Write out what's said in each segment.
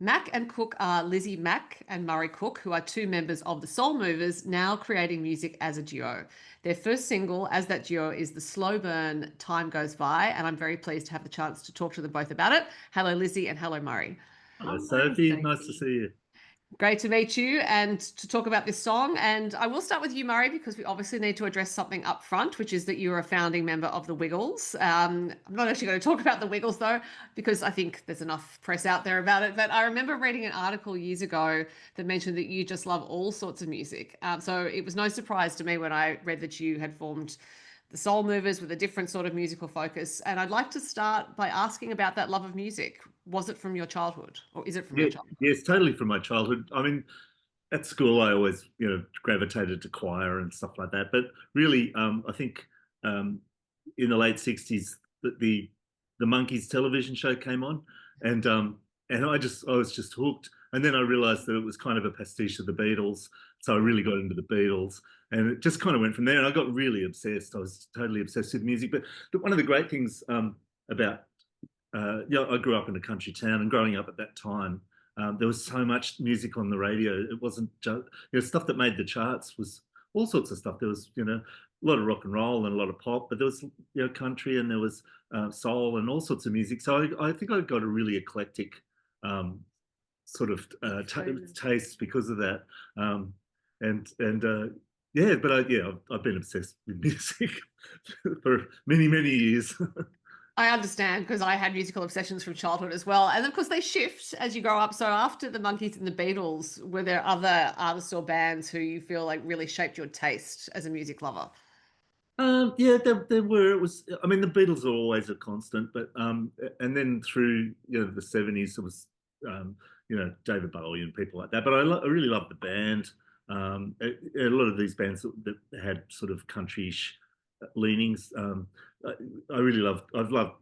Mack and Cook are Lizzie Mack and Murray Cook, who are two members of the Soul Movers, now creating music as a duo. Their first single as that duo is the slow burn Time Goes By, and I'm very pleased to have the chance to talk to them both about it. Hello, Lizzie, and hello, Murray. Hello, Hello, Sophie. Nice to Sophie. see you. Great to meet you and to talk about this song. And I will start with you, Murray, because we obviously need to address something up front, which is that you're a founding member of the Wiggles. I'm not actually going to talk about the Wiggles, though, because I think there's enough press out there about it. But I remember reading an article years ago that mentioned that you just love all sorts of music. So it was no surprise to me when I read that you had formed the Soul Movers with a different sort of musical focus. And I'd like to start by asking about that love of music. Was it from your childhood, or is it from your Yeah, childhood? yes, totally from my childhood. I mean, at school, I always, gravitated to choir and stuff like that. But really, I think um, in the late '60s, the Monkees television show came on, and I was just hooked. And then I realised that it was kind of a pastiche of the Beatles, so I really got into the Beatles, and it just kind of went from there. And I got really obsessed. I was totally obsessed with music. But one of the great things about I grew up in a country town, and growing up at that time, there was so much music on the radio. It wasn't just stuff that made the charts was all sorts of stuff. There was a lot of rock and roll and a lot of pop, but there was country and there was soul and all sorts of music. So I think I got a really eclectic um, sort of taste because of that. And yeah, but I've been obsessed with music for many years. I understand because I had musical obsessions from childhood as well. And of course, they shift as you grow up. So after the Monkees and the Beatles, were there other artists or bands who you feel like really shaped your taste as a music lover? Yeah, there were. It was. I mean, the Beatles are always a constant, but and then through the '70s, it was David Bowie and people like that. But I really loved the band. A lot of these bands that had sort of countryish leanings. I, I really loved. I've loved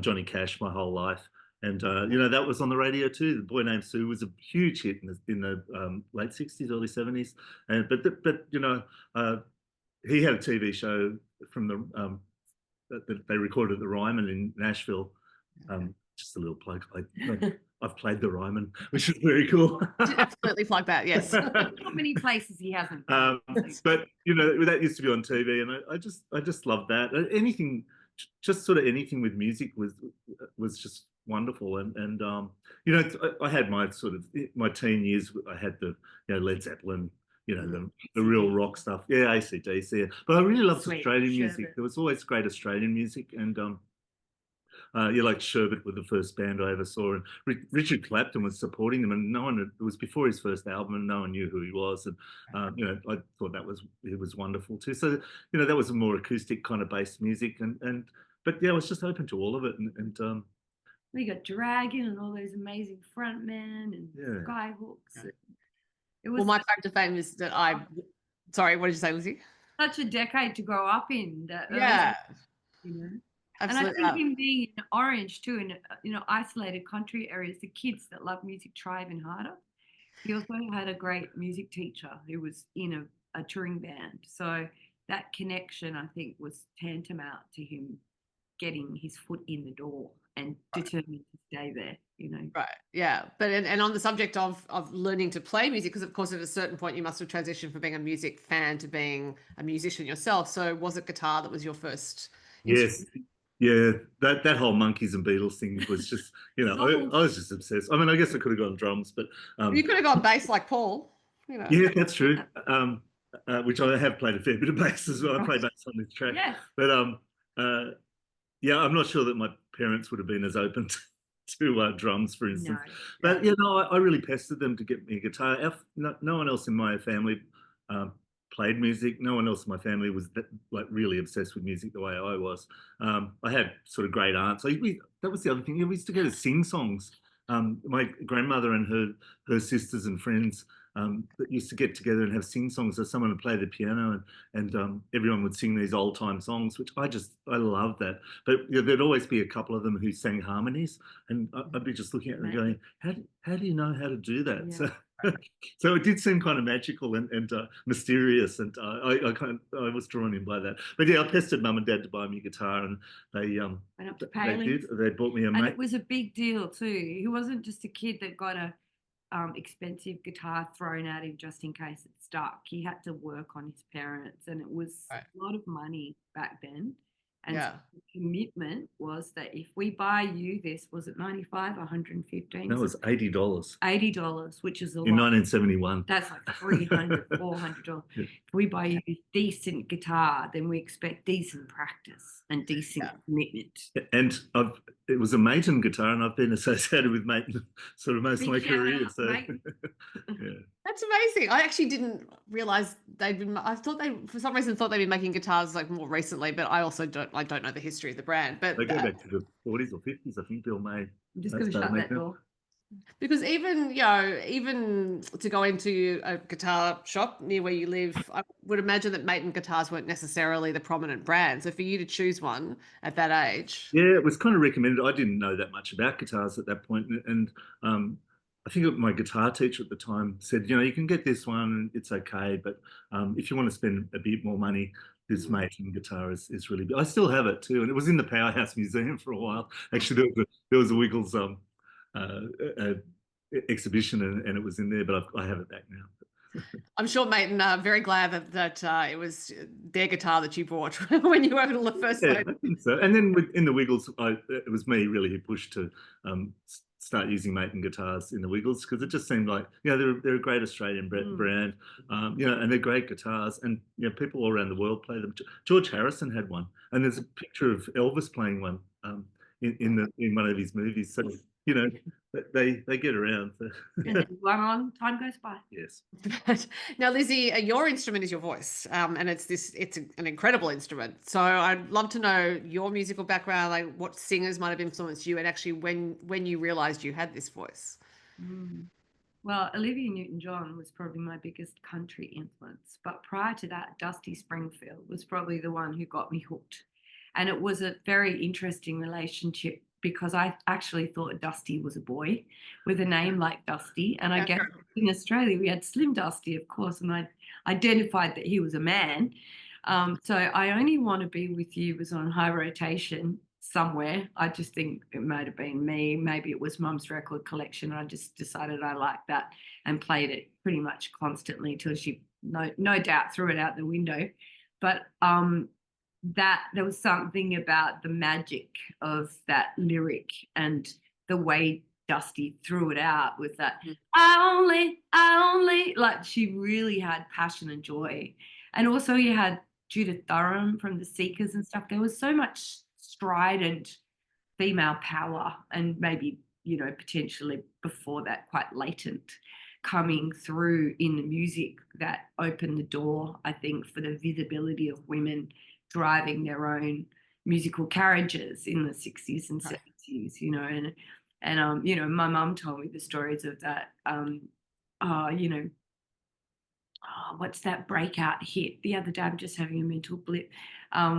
Johnny Cash my whole life, and that was on the radio too. The Boy Named Sue was a huge hit in the late '60s, early '70s, and but he had a TV show from the that they recorded at the Ryman in Nashville. Just a little plug. I've played the Ryman, which is very cool. Absolutely plug that, yes. Not many places he hasn't played. But that used to be on TV, and I just love that. Anything, just sort of anything with music was just wonderful. And I had my sort of my teen years. I had the Led Zeppelin, the real rock stuff. Yeah, AC/DC. But I really loved Sweet Australian music. Sherbet. There was always great Australian music, and like Sherbet were the first band I ever saw, and Richard Clapton was supporting them, and it was before his first album, and no one knew who he was, and I thought it was wonderful too. So that was a more acoustic kind of based music, but yeah, I was just open to all of it, and We got Dragon and all those amazing frontmen and yeah. Skyhooks. It Well, was my claim to fame is that sorry, what did you say, Lizzie? such a decade to grow up in. Yeah, You know. And I absolutely. think him being in Orange too, in isolated country areas, the kids that love music try even harder. He also had a great music teacher who was in a touring band. So that connection, I think, was tantamount to him getting his foot in the door and determined to stay there. Right. Yeah. But and on the subject of learning to play music, because of course at a certain point you must have transitioned from being a music fan to being a musician yourself. So was it guitar that was your first Yes, instrument? yeah, that whole Monkeys and Beatles thing was just, I was just obsessed. I mean, I guess I could have gone drums, but You could have gone bass like Paul, yeah, that's true. Which I have played a fair bit of bass as well. I play Right. bass on this track, Yes. but uh, yeah, I'm not sure that my parents would have been as open to drums, for No. instance. But I really pestered them to get me a guitar. No one else in my family um, played music. No one else in my family was like really obsessed with music the way I was. I had sort of great aunts. That was the other thing. We used to go to sing songs. My grandmother and her sisters and friends that used to get together and have sing-songs. So someone would play the piano and everyone would sing these old-time songs, which I love that. But there'd always be a couple of them who sang harmonies, and I'd be just looking at them going, how do you know how to do that? Yeah. So, so it did seem kind of magical and mysterious, and I was drawn in by that. But yeah, I pestered mum and dad to buy me a guitar, and they Went up to they did. They bought me a and it was a big deal too. He wasn't just a kid that got a expensive guitar thrown at him just in case it stuck. He had to work on his parents, and it was a lot of money back then. And so the commitment was that if we buy you this, was it 95 or 115? That was $80. $80, which is a lot. In 1971. That's like $300, $400. Yeah. If we buy you a decent guitar, then we expect decent practice and decent commitment. And it was a Maton guitar, and I've been associated with Maton sort of most of my career. So yeah. That's amazing. I actually didn't realize they'd been. I thought they, for some reason, thought they'd been making guitars like more recently, but I also don't know the history of the brand. But they go back to the 40s or 50s, I think. Bill May. I'm just going to shut that door. Because even to go into a guitar shop near where you live, I would imagine that Maton guitars weren't necessarily the prominent brand. So for you to choose one at that age, yeah, it was kind of recommended. I didn't know that much about guitars at that point, and I think my guitar teacher at the time said, you can get this one, and it's okay, but if you want to spend a bit more money, this Maton guitar is really good. I still have it too, and it was in the Powerhouse Museum for a while. Actually, there was a Wiggles exhibition, and it was in there, but I have it back now. I'm sure Maton very glad that it was their guitar that you bought when you were the first. Yeah, I think so. And then in the Wiggles, it was me really who pushed to start using Maton guitars in the Wiggles, because it just seemed like they're a great Australian brand, and they're great guitars, and people all around the world play them. George Harrison had one, and there's a picture of Elvis playing one in one of his movies. So they get around. And one on, time goes by. Yes. Now, Lizzie, your instrument is your voice, and it's an incredible instrument. So I'd love to know your musical background, like what singers might have influenced you, and actually when you realized you had this voice. Well, Olivia Newton-John was probably my biggest country influence, but prior to that, Dusty Springfield was probably the one who got me hooked. And it was a very interesting relationship, because I actually thought Dusty was a boy with a name like Dusty. And I guess in Australia, we had Slim Dusty, of course, and I identified that he was a man. So I Only Want to Be With You was on high rotation somewhere. I just think it might have been me. Maybe it was Mum's record collection. I just decided I liked that and played it pretty much constantly till she, no doubt, threw it out the window. But that there was something about the magic of that lyric and the way Dusty threw it out with that I only, like, she really had passion and joy. And also you had Judith Durham from the Seekers and stuff. There was so much strident female power, and maybe potentially before that quite latent, coming through in the music, that opened the door, I think, for the visibility of women driving their own musical carriages in the 60s and 70s, and my mum told me the stories of that, what's that breakout hit the other day? I'm just having a mental blip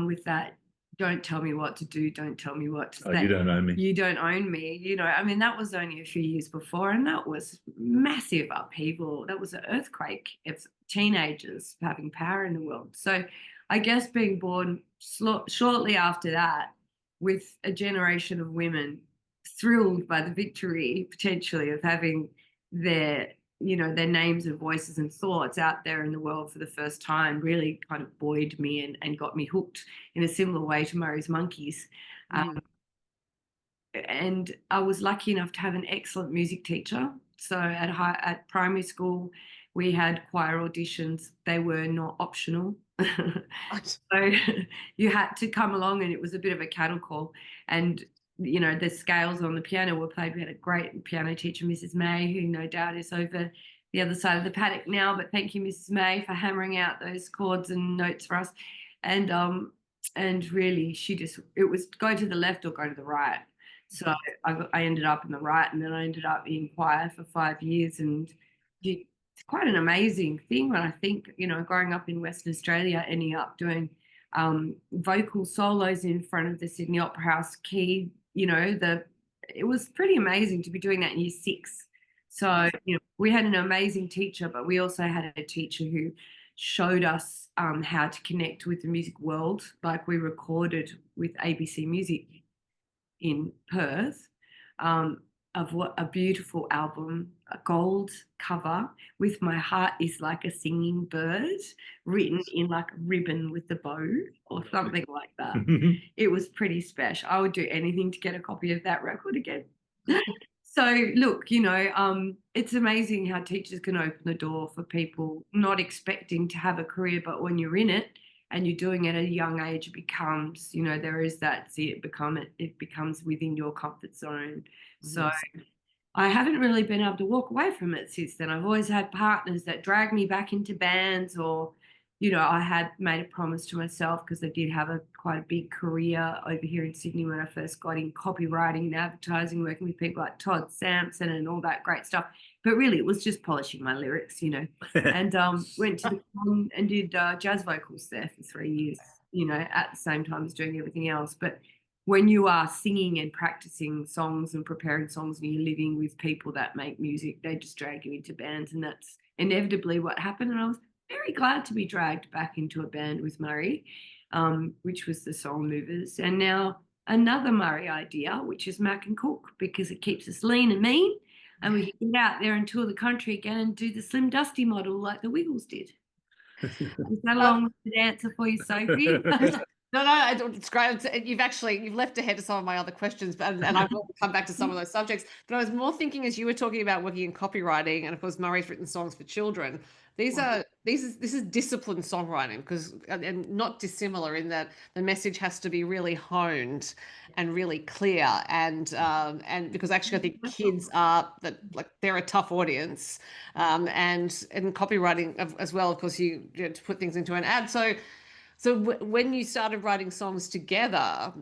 with that, don't tell me what to do, don't tell me what to say. You don't own me. You don't own me. That was only a few years before, and that was massive upheaval. That was an earthquake. It's teenagers having power in the world. So I guess being born shortly after that, with a generation of women thrilled by the victory potentially of having their names and voices and thoughts out there in the world for the first time, really kind of buoyed me and got me hooked in a similar way to Murray's Monkeys. And I was lucky enough to have an excellent music teacher. So at primary school, we had choir auditions. They were not optional. So you had to come along, and it was a bit of a cattle call. And the scales on the piano were played. We had a great piano teacher, Mrs. May, who no doubt is over the other side of the paddock now, but thank you, Mrs. May, for hammering out those chords and notes for us. And really, it was go to the left or go to the right. So I ended up in the right, and then I ended up in choir for 5 years, and it's quite an amazing thing when I think, growing up in Western Australia, ending up doing vocal solos in front of the Sydney Opera House key, it was pretty amazing to be doing that in year 6. So, we had an amazing teacher, but we also had a teacher who showed us how to connect with the music world. Like, we recorded with ABC Music in Perth, of what a beautiful album, a gold cover with "My Heart is Like a Singing Bird" written in like a ribbon with a bow or something like that. It was pretty special. I would do anything to get a copy of that record again. So look, it's amazing how teachers can open the door for people not expecting to have a career, but when you're in it and you're doing it at a young age, it becomes, there is that, it becomes within your comfort zone. So I haven't really been able to walk away from it since then. I've always had partners that drag me back into bands, or, I had made a promise to myself, because I did have quite a big career over here in Sydney when I first got in copywriting and advertising, working with people like Todd Sampson and all that great stuff. But really, it was just polishing my lyrics, and went to the con and did jazz vocals there for 3 years, at the same time as doing everything else. But when you are singing and practicing songs and preparing songs and you're living with people that make music, they just drag you into bands, and that's inevitably what happened. And I was very glad to be dragged back into a band with Murray, which was the Soul Movers, and now another Murray idea, which is Mack and Cook, because it keeps us lean and mean, and we can get out there and tour the country again and do the Slim Dusty model like the Wiggles did. Is that a long-winded answer for you, Sophie? No, it's great. You've left ahead of some of my other questions, and I will come back to some of those subjects. But I was more thinking, as you were talking about working in copywriting, and of course Murray's written songs for children. This is disciplined songwriting, because and not dissimilar in that the message has to be really honed and really clear, and because actually I think kids they're a tough audience, and in copywriting as well. Of course, you have to put things into an ad, So when you started writing songs together,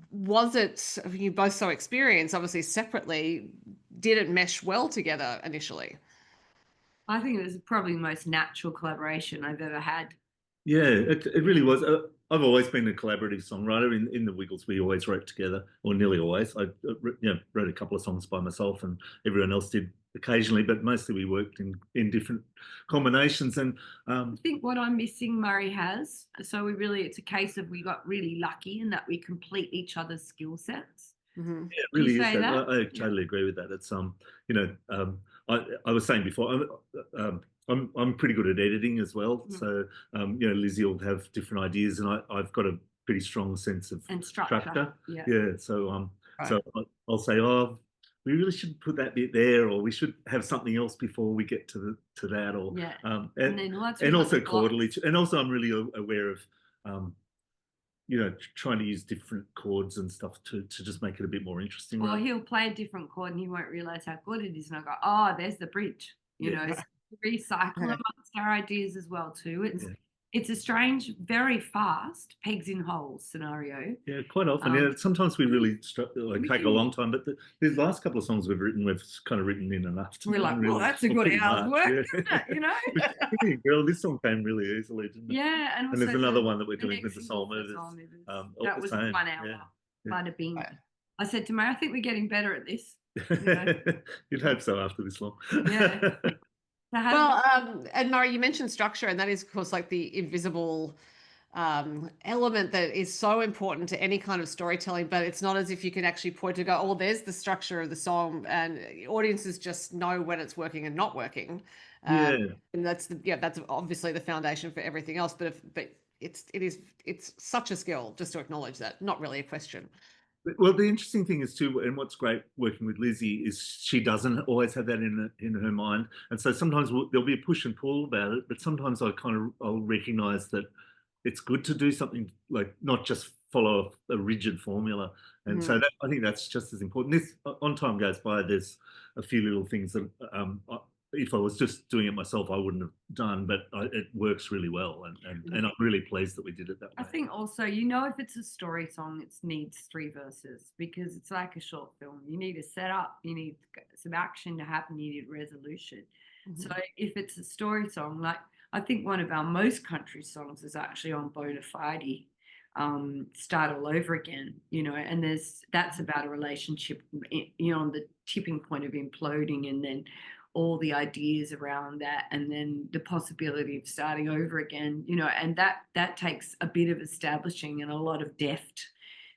was it, you both so experienced, obviously separately, did it mesh well together initially? I think it was probably the most natural collaboration I've ever had. Yeah, it really was. I've always been a collaborative songwriter. In the Wiggles, we always wrote together, or nearly always. I wrote a couple of songs by myself, and everyone else did occasionally, but mostly we worked in different combinations. And I think what I'm missing, Murray has. So it's a case of we got really lucky in that we complete each other's skill sets. Mm-hmm. Yeah, it really is. That? I totally agree with that. It's I was saying before, I'm pretty good at editing as well. Mm-hmm. So Lizzie will have different ideas, and I've got a pretty strong sense of structure. Yeah. So right. So I'll say, oh, we really should put that bit there, or we should have something else before we get to that, or and also quarterly, and also I'm really aware of trying to use different chords and stuff to just make it a bit more interesting. Well, he'll play a different chord and he won't realize how good it is. And I go, oh, there's the bridge. So recycle amongst our ideas as well too. It's a strange, very fast pegs in holes scenario. Yeah, quite often. Sometimes we really take a long time, but the last couple of songs we've kind of written in enough. We're like, well, that's a good hour's work, isn't it? Girl, this song came really easily, didn't it? Yeah, and there's another one that we're doing with the Soul Movers. That was 1 hour. Bada bing. Right. I said to Mary, I think we're getting better at this. You'd hope so after this long. Yeah. Well, and Murray, you mentioned structure, and that is, of course, like the invisible element that is so important to any kind of storytelling, but it's not as if you can actually point to go, oh, there's the structure of the song, and audiences just know when it's working and not working. And that's obviously the foundation for everything else. But it's such a skill just to acknowledge that. Not really a question. Well, the interesting thing is too, and what's great working with Lizzie is she doesn't always have that in her mind, and so sometimes there'll be a push and pull about it. But sometimes I'll recognise that it's good to do something, like not just follow a rigid formula, and so I think that's just as important. This on time goes by. There's a few little things that if I was just doing it myself, I wouldn't have done, but it works really well, and I'm really pleased that we did it that way. I think also, if it's a story song, it needs 3 verses, because it's like a short film. You need a setup, you need some action to happen, you need resolution. So if it's a story song, like I think one of our most country songs is actually on Bona Fide, Start All Over Again, you know, and that's about a relationship, you know, on the tipping point of imploding, and then all the ideas around that, and then the possibility of starting over again, you know, and that takes a bit of establishing and a lot of deft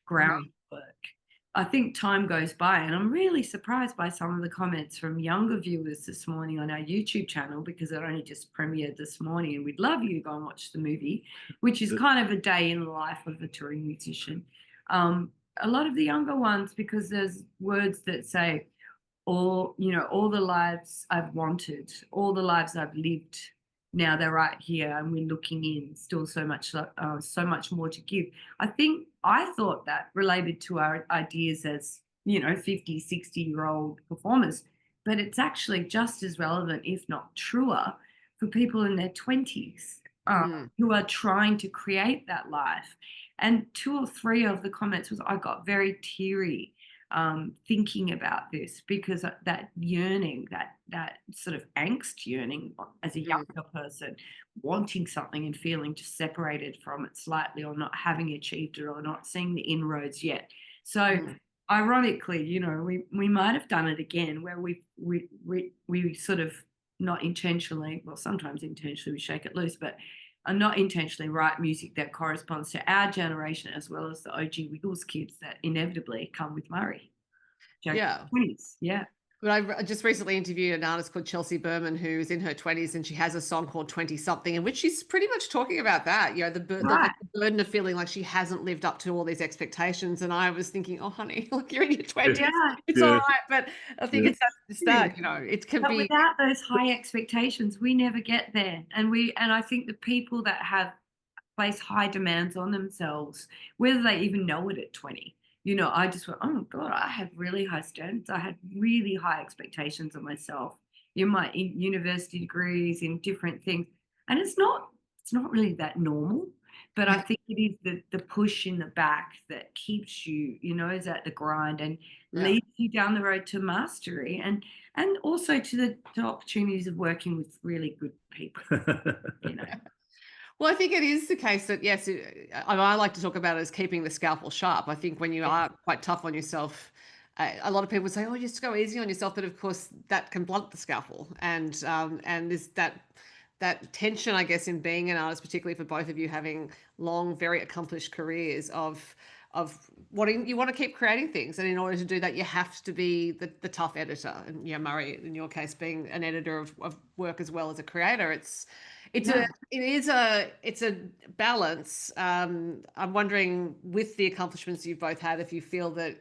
groundwork. I think time goes by, and I'm really surprised by some of the comments from younger viewers this morning on our YouTube channel, because it only just premiered this morning, and we'd love you to go and watch the movie, which is kind of a day in the life of a touring musician. A lot of the younger ones, because there's words that say, all, you know, all the lives I've wanted, all the lives I've lived, now they're right here, and we're looking in, still so much more to give. I thought that related to our ideas as, you know, 50, 60-year-old performers, but it's actually just as relevant, if not truer, for people in their 20s who are trying to create that life. And 2 or 3 of the comments was, I got very teary thinking about this, because that yearning, that sort of angst yearning as a younger person, wanting something and feeling just separated from it slightly, or not having achieved it, or not seeing the inroads yet. So ironically, you know, we might have done it again, where we sort of not intentionally, well, sometimes intentionally we shake it loose, but not intentionally write music that corresponds to our generation, as well as the OG Wiggles kids that inevitably come with Murray. Yeah. 20s. Yeah. But I just recently interviewed an artist called Chelsea Berman, who's in her 20s, and she has a song called 20 something, in which she's pretty much talking about that, you know, the burden of feeling like she hasn't lived up to all these expectations. And I was thinking, oh, honey, look, you're in your 20s. It's all right. But I think it's that, you know, it can be. Without those high expectations, we never get there. And I think the people that have place high demands on themselves, whether they even know it at 20, you know, I just went, oh God, I had really high standards. I had really high expectations of myself in my university degrees, in different things. And it's not really that normal. But I think it is the push in the back that keeps you, you know, is at the grind, and leads you down the road to mastery, and also to the opportunities of working with really good people, you know. Well, I think it is the case that, yes, I like to talk about it as keeping the scalpel sharp. I think when you are quite tough on yourself, a lot of people say, oh, just go easy on yourself. But of course, that can blunt the scalpel. And there's that tension, I guess, in being an artist, particularly for both of you having long, very accomplished careers of wanting, you want to keep creating things. And in order to do that, you have to be the tough editor. And, you know, Murray, in your case, being an editor of work as well as a creator, it's a balance. I'm wondering, with the accomplishments you've both had, if you feel that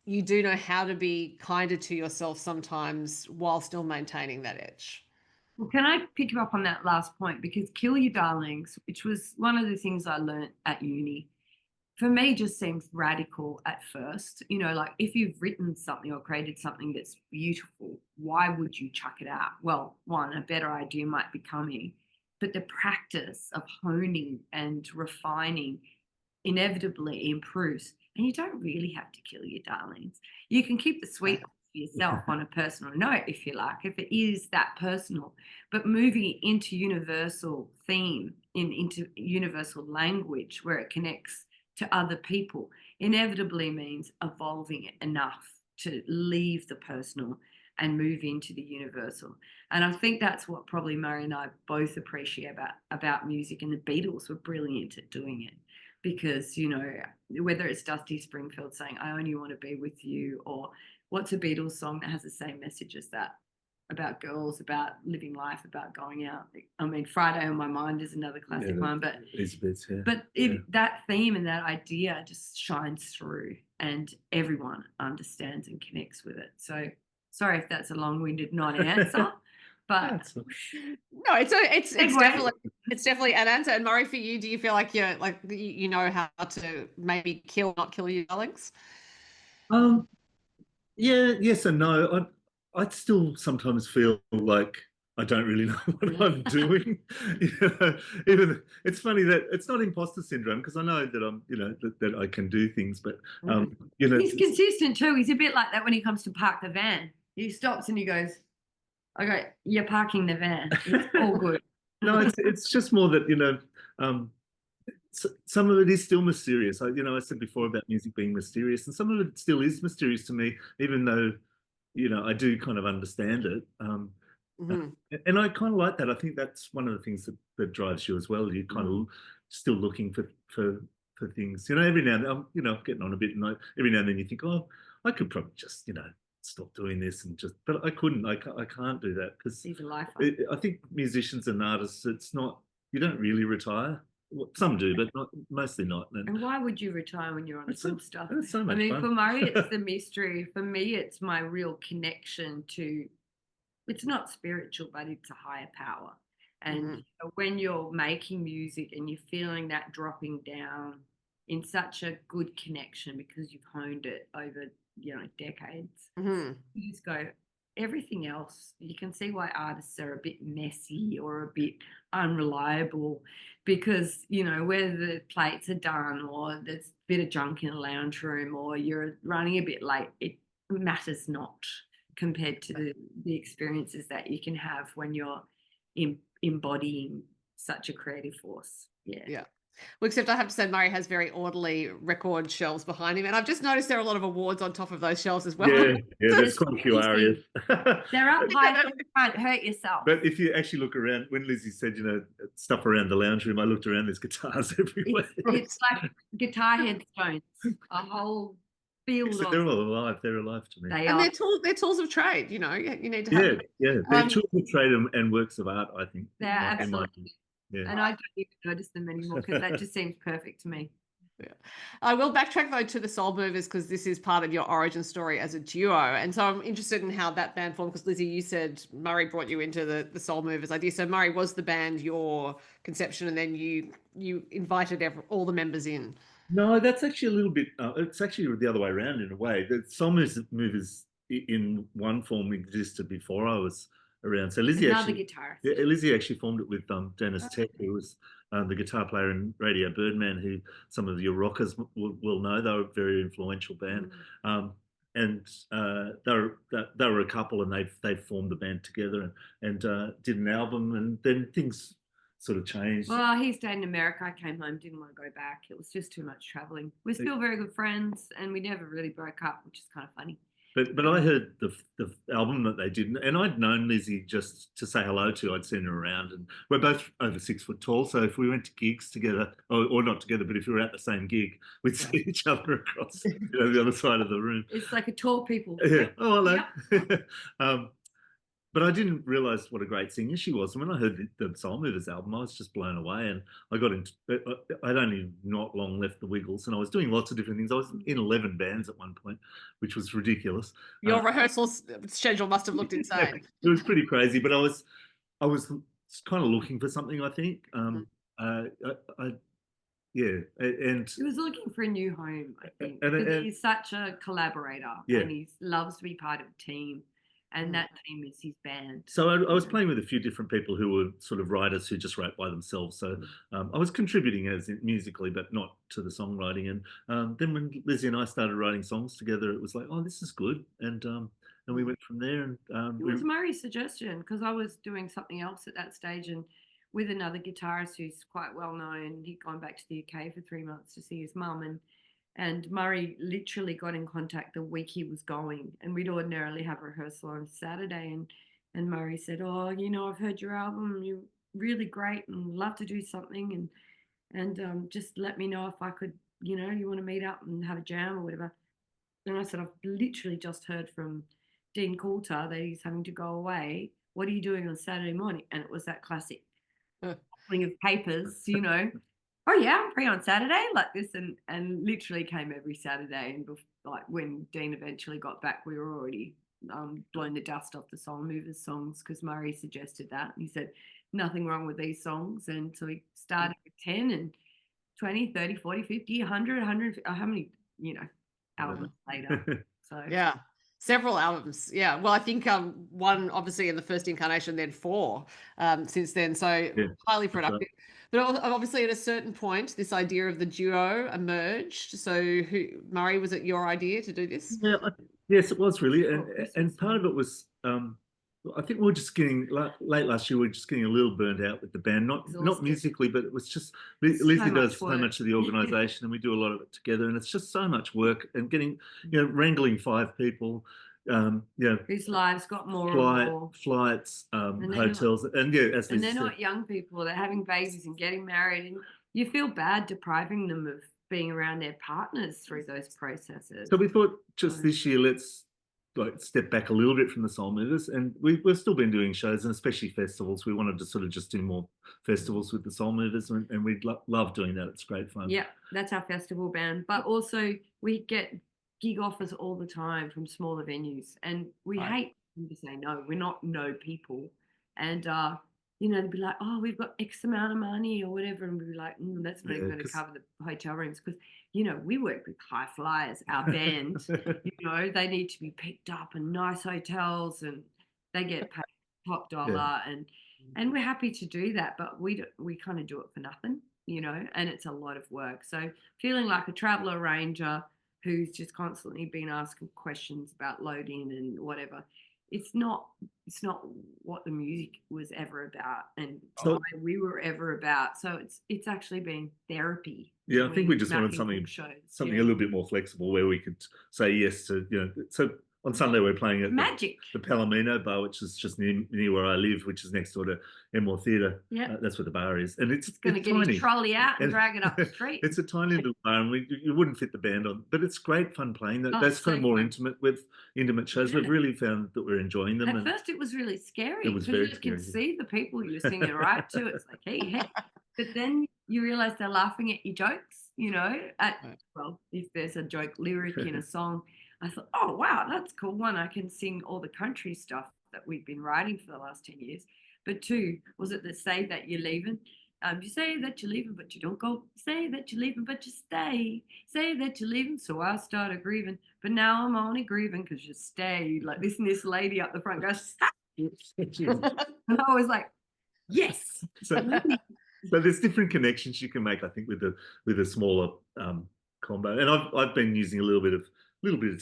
you do know how to be kinder to yourself sometimes while still maintaining that edge. Well, can I pick you up on that last point? Because Kill Your Darlings, which was one of the things I learned at uni, for me just seems radical at first. You know, like, if you've written something or created something that's beautiful, why would you chuck it out? Well, one, a better idea might be coming, but the practice of honing and refining inevitably improves. And you don't really have to kill your darlings. You can keep the sweet for yourself on a personal note, if you like, if it is that personal. But moving into universal theme, into universal language where it connects to other people, inevitably means evolving it enough to leave the personal and move into the universal. And I think that's what probably Murray and I both appreciate about music, and the Beatles were brilliant at doing it. Because, you know, whether it's Dusty Springfield saying, I only want to be with you, or what's a Beatles song that has the same message as that, about girls, about living life, about going out. I mean, Friday on My Mind is another classic one, but that theme and that idea just shines through, and everyone understands and connects with it. So sorry if that's a long-winded non-answer. But no, it's definitely an answer. And Murray, for you, do you feel like you know how to maybe not kill your darlings? Yeah, yes and no. I still sometimes feel like I don't really know what I'm doing. You know, even it's funny that it's not imposter syndrome, because I know that I'm, you know, that I can do things, but you know, he's consistent too. He's a bit like that when he comes to park the van. He stops and he goes, Okay, you're parking the van. It's all good. No, it's just more that, some of it is still mysterious. I said before about music being mysterious, and some of it still is mysterious to me, even though, I do kind of understand it. Mhm. And I kind of like that. I think that's one of the things that drives you as well. You're kind of still looking for things. Every now and then, I'm getting on a bit, and every now and then you think, oh, I could probably just, stop doing this and just, but I couldn't. I can't do that because He's a lifer. I think musicians and artists, it's not, you don't really retire. Well, some do, but mostly not. And why would you retire when you're on good stuff? It's so much fun. For Murray, it's the mystery. For me, it's my real connection to, it's not spiritual, but it's a higher power. And when you're making music and you're feeling that dropping down in such a good connection because you've honed it over, decades, you just go, everything else, you can see why artists are a bit messy or a bit unreliable because, whether the plates are done or there's a bit of junk in a lounge room or you're running a bit late, it matters not compared to the experiences that you can have when you're embodying such a creative force. Yeah. Well, except I have to say, Murray has very orderly record shelves behind him, and I've just noticed there are a lot of awards on top of those shelves as well. Yeah, there's quite a few arias. They're up high, so you can't hurt yourself. But if you actually look around, when Lizzie said, stuff around the lounge room, I looked around, there's guitars everywhere. It's like guitar headstones, a whole field of. They're all alive. They're alive to me. They And are. they're tools of trade, you need to have. They're tools of trade and works of art, I think. They're absolutely. Yeah. And I don't even notice them anymore because that just seems perfect to me. Yeah. I will backtrack though to the Soul Movers because this is part of your origin story as a duo, and so I'm interested in how that band formed. Because Lizzie, you said Murray brought you into the Soul Movers idea. So Murray, was the band your conception, and then you invited all the members in? No, that's actually a little bit. It's actually the other way around in a way. The Soul Movers in one form existed before I was around. So Lizzie Lizzie actually formed it with Dennis Tech, who was the guitar player in Radio Birdman, who some of your rockers will know. They were a very influential band. And they were a couple, and they formed the band together and did an album, and then things sort of changed. Well, he stayed in America. I came home, didn't want to go back. It was just too much traveling. We're still very good friends, and we never really broke up, which is kind of funny. But I heard the album that they did, and I'd known Lizzie just to say hello to. I'd seen her around, and we're both over 6 foot tall. So if we went to gigs together, or not together, but if we were at the same gig, we'd see each other across the other side of the room. It's like a tall people. Yeah. Oh, hello. Yeah. But I didn't realise what a great singer she was. And when I heard the Soul Movers album, I was just blown away. And I got into, I'd only not long left the Wiggles, and I was doing lots of different things. I was in 11 bands at one point, which was ridiculous. Your rehearsal schedule must have looked insane. It was pretty crazy, but I was kind of looking for something, I think. Yeah, and he was looking for a new home, I think. And he's such a collaborator, and he loves to be part of a team. And that team is his band. So I was playing with a few different people who were sort of writers who just wrote by themselves. So I was contributing musically, but not to the songwriting. And then when Lizzie and I started writing songs together, it was like, oh, this is good. And we went from there. And it was Murray's suggestion because I was doing something else at that stage, and with another guitarist who's quite well known. He'd gone back to the UK for 3 months to see his mum, and Murray literally got in contact the week he was going, and we'd ordinarily have rehearsal on Saturday, and Murray said, oh, I've heard your album, you're really great and love to do something, and just let me know if I could, you want to meet up and have a jam or whatever. And I said, I've literally just heard from Dean Coulter that he's having to go away. What are you doing on Saturday morning? And it was that classic shuffling of papers, oh yeah, I'm free on Saturday, like this, and literally came every Saturday. And like when Dean eventually got back, we were already blown the dust off the Soul Movers songs because Murray suggested that. And he said, nothing wrong with these songs. And so we started with 10 and 20, 30, 40, 50, 100, 150, how many, albums later. So yeah. Several albums, yeah. Well, I think one obviously in the first incarnation, then 4 since then. So highly productive. Right. But obviously, at a certain point, this idea of the duo emerged. So, Murray, was it your idea to do this? Yeah, yes, it was really, and part of it was I think we were just getting late last year. We were just getting a little burnt out with the band, not Exhausted. musically, but it was just It's Lizzie so does much so work. much of the organisation, and we do a lot of it together, and it's just so much work and getting, wrangling 5 people, Whose lives got more and more. flights, And they're hotels, and as And Lizzie they're said, not young people, they're having babies and getting married, and you feel bad depriving them of being around their partners through those processes. so we thought just this year, let's like step back a little bit from the Soul Movers, and we've still been doing shows, and especially festivals. We wanted to sort of just do more festivals with the Soul Movers, and we love doing that. It's great fun. Yeah, that's our festival band. But also we get gig offers all the time from smaller venues, and we hate to say no. We're not no people, and they'd be like, "Oh, we've got X amount of money or whatever," and we'd be like, "That's not even going to cover the hotel rooms," because we work with high flyers. Our band, they need to be picked up in nice hotels, and they get paid top dollar, and we're happy to do that, but we kind of do it for nothing, and it's a lot of work. So feeling like a traveller arranger who's just constantly been asking questions about loading and whatever. It's not what the music was ever about, and why we were ever about. So it's actually been therapy. Yeah, I think we just wanted something a little bit more flexible where we could say yes to, So on Sunday we're playing at the Palomino bar, which is just near where I live, which is next door to Enmore Theatre. Yeah, that's where the bar is, and it's going to get tiny. his trolley out and drag it up the street. It's a tiny little bar, and you wouldn't fit the band on, but it's great fun playing. That's kind of more intimate shows. We've really found that we're enjoying them. At first, it was really scary. It was very scary. You could see the people you're singing right to. It's like, hey, but then you realise they're laughing at your jokes. If there's a joke lyric in a song, I thought, oh, wow, that's cool. 1, I can sing all the country stuff that we've been writing for the last 10 years. But 2, was it the say that you're leaving? You say that you're leaving, but you don't go. Say that you're leaving, but you stay. Say that you're leaving, so I started grieving. But now I'm only grieving because you stayed. Like this lady up the front goes, stop. And I was like, yes. So there's different connections you can make, I think, with a smaller combo. And I've been using a little bit of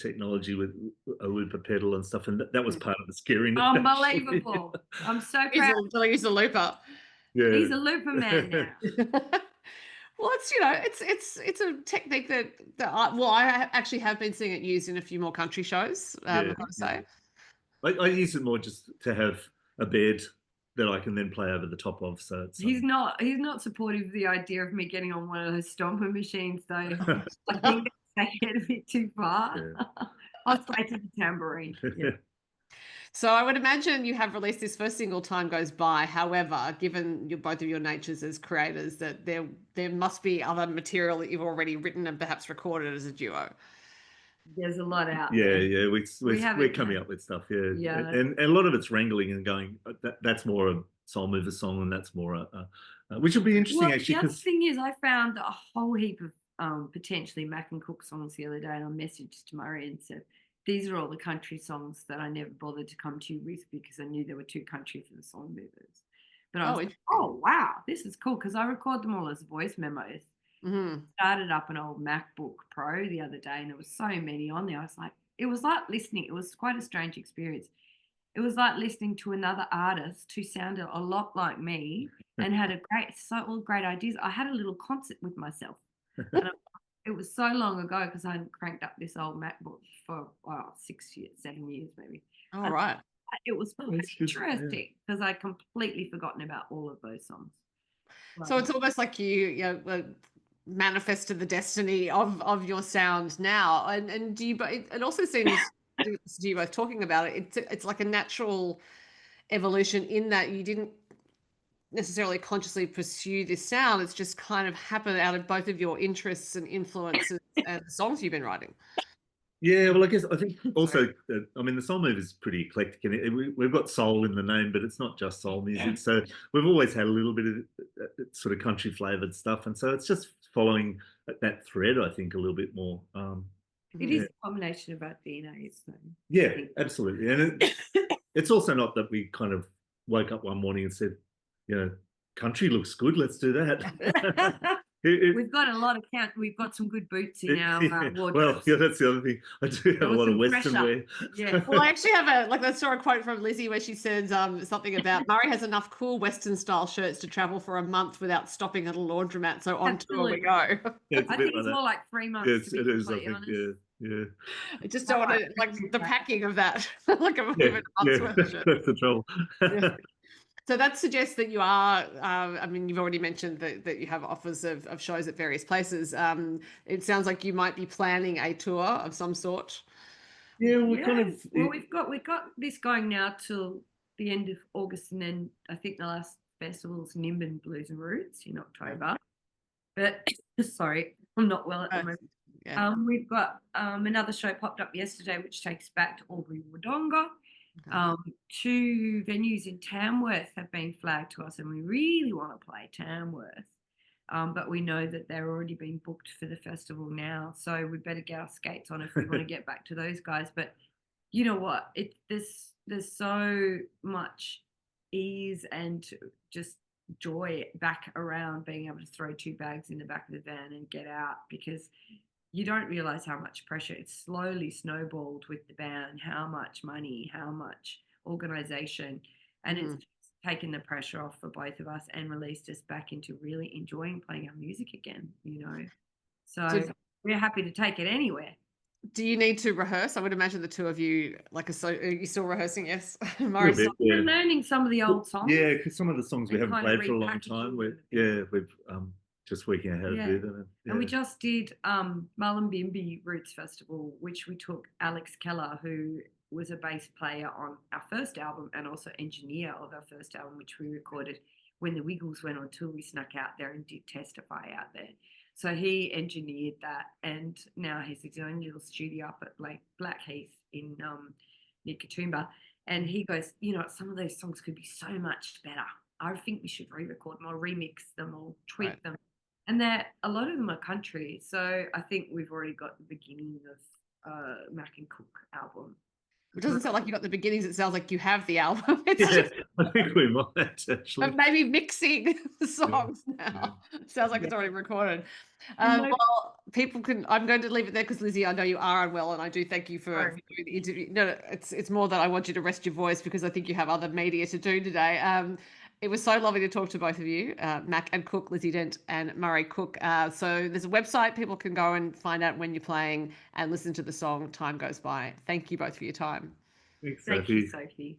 technology with a looper pedal and stuff, and that was part of the scariness. Unbelievable! I'm so proud. He's a looper. Yeah, he's a looper man now. Well, it's a technique that I actually have been seeing it used in a few more country shows. I've got to say, I use it more just to have a bed that I can then play over the top of. So it's, he's not supportive of the idea of me getting on one of those stomper machines, though. I think they get a bit too far. Yeah. I'll play to the tambourine. Yeah. So I would imagine you have released this first single, Time Goes By. However, given both of your natures as creators, that there must be other material that you've already written and perhaps recorded as a duo. There's a lot out there. Yeah, we're coming up with stuff. Yeah. And a lot of it's wrangling and going, that's more a Soul Mover song, and that's more which will be interesting, actually. The other thing is, I found a whole heap of potentially Mack and Cook songs the other day, and I messaged to Murray and said, these are all the country songs that I never bothered to come to you with because I knew they were too country for the Soul Movers. But I was like, oh, wow, this is cool, because I record them all as voice memos. Mm-hmm. Started up an old MacBook Pro the other day, and there was so many on there. I was like, it was like listening. It was quite a strange experience. It was like listening to another artist who sounded a lot like me and had all great ideas. I had a little concert with myself. And it was so long ago because I hadn't cranked up this old MacBook for 6 years, 7 years maybe. All right. It was interesting because I'd completely forgotten about all of those songs. So it's almost like you manifested the destiny of your sound now. And do you? It also seems to you both talking about it. It's like a natural evolution in that you didn't necessarily consciously pursue this sound. It's just kind of happened out of both of your interests and influences and the songs you've been writing. Yeah, well, I think also, the Soul Move is pretty eclectic, and we've got soul in the name, but it's not just soul music. Yeah. So we've always had a little bit of sort of country flavoured stuff, and so it's just following that thread, I think, a little bit more. It is a combination of our DNA. So. Yeah, absolutely, and it's also not that we kind of woke up one morning and said, country looks good, let's do that. We've got a lot of we've got some good boots in our Well, wardrobes. yeah, that's the other thing. I do have There a was lot of some Western pressure. wear. Yeah. Well, I actually have I saw a quote from Lizzie where she says something about Murray has enough cool Western style shirts to travel for a month without stopping at a laundromat. So on tour we Absolutely. go. Yeah, it's a I bit think like it's that. more like 3 months, Yes, to be it is. I completely think. honest. Yeah, yeah, I just don't want to like the packing of that, like a yeah, even a month's yeah. worth of shirts. That's the trouble. Yeah. So that suggests that you are, I mean, you've already mentioned that you have offers of shows at various places. It sounds like you might be planning a tour of some sort. Yeah, we Yeah. kind of. Well, we've got this going now till the end of August, and then I think the last festival's Nimbin Blues and Roots in October. But sorry, I'm not well at the moment. Yeah. We've got another show popped up yesterday, which takes back to Albury Wodonga. Okay. 2 venues in Tamworth have been flagged to us, and we really want to play Tamworth. But we know that they're already being booked for the festival now, so we better get our skates on if we want to get back to those guys. But you know what? There's so much ease and just joy back around being able to throw 2 bags in the back of the van and get out, because you don't realize how much pressure it's slowly snowballed with the band, how much money, how much organization, and it's taken the pressure off for both of us and released us back into really enjoying playing our music again, So we're happy to take it anywhere. Do you need to rehearse? I would imagine the two of you, are you still rehearsing? Yes, A Murray. little bit, yeah. We're learning some of the old songs. Yeah, because some of the songs we and haven't kind of played for a long time. We've just working out how to do them. And we just did Mullumbimby Roots Festival, which we took Alex Keller, who was a bass player on our first album and also engineer of our first album, which we recorded when the Wiggles went on tour. We snuck out there and did Testify out there. So he engineered that, and now he has his own little studio up at Blackheath in near Katoomba. And he goes, some of those songs could be so much better. I think we should re-record them or remix them or tweak them. And a lot of them are country. So I think we've already got the beginning of Mack and Cook album. It doesn't sound like you got the beginnings. It sounds like you have the album. It's Yeah, I think we might actually. but maybe mixing the songs now. Sounds like it's already recorded. And Well, people can. I'm going to leave it there because Lizzie, I know you are unwell, and I do thank you for doing the interview. No, it's more that I want you to rest your voice because I think you have other media to do today. It was so lovely to talk to both of you, Mack and Cook, Lizzie Dent and Murray Cook. So there's a website people can go and find out when you're playing and listen to the song Time Goes By. Thank you both for your time. Thanks, Thank Sophie. you, Sophie.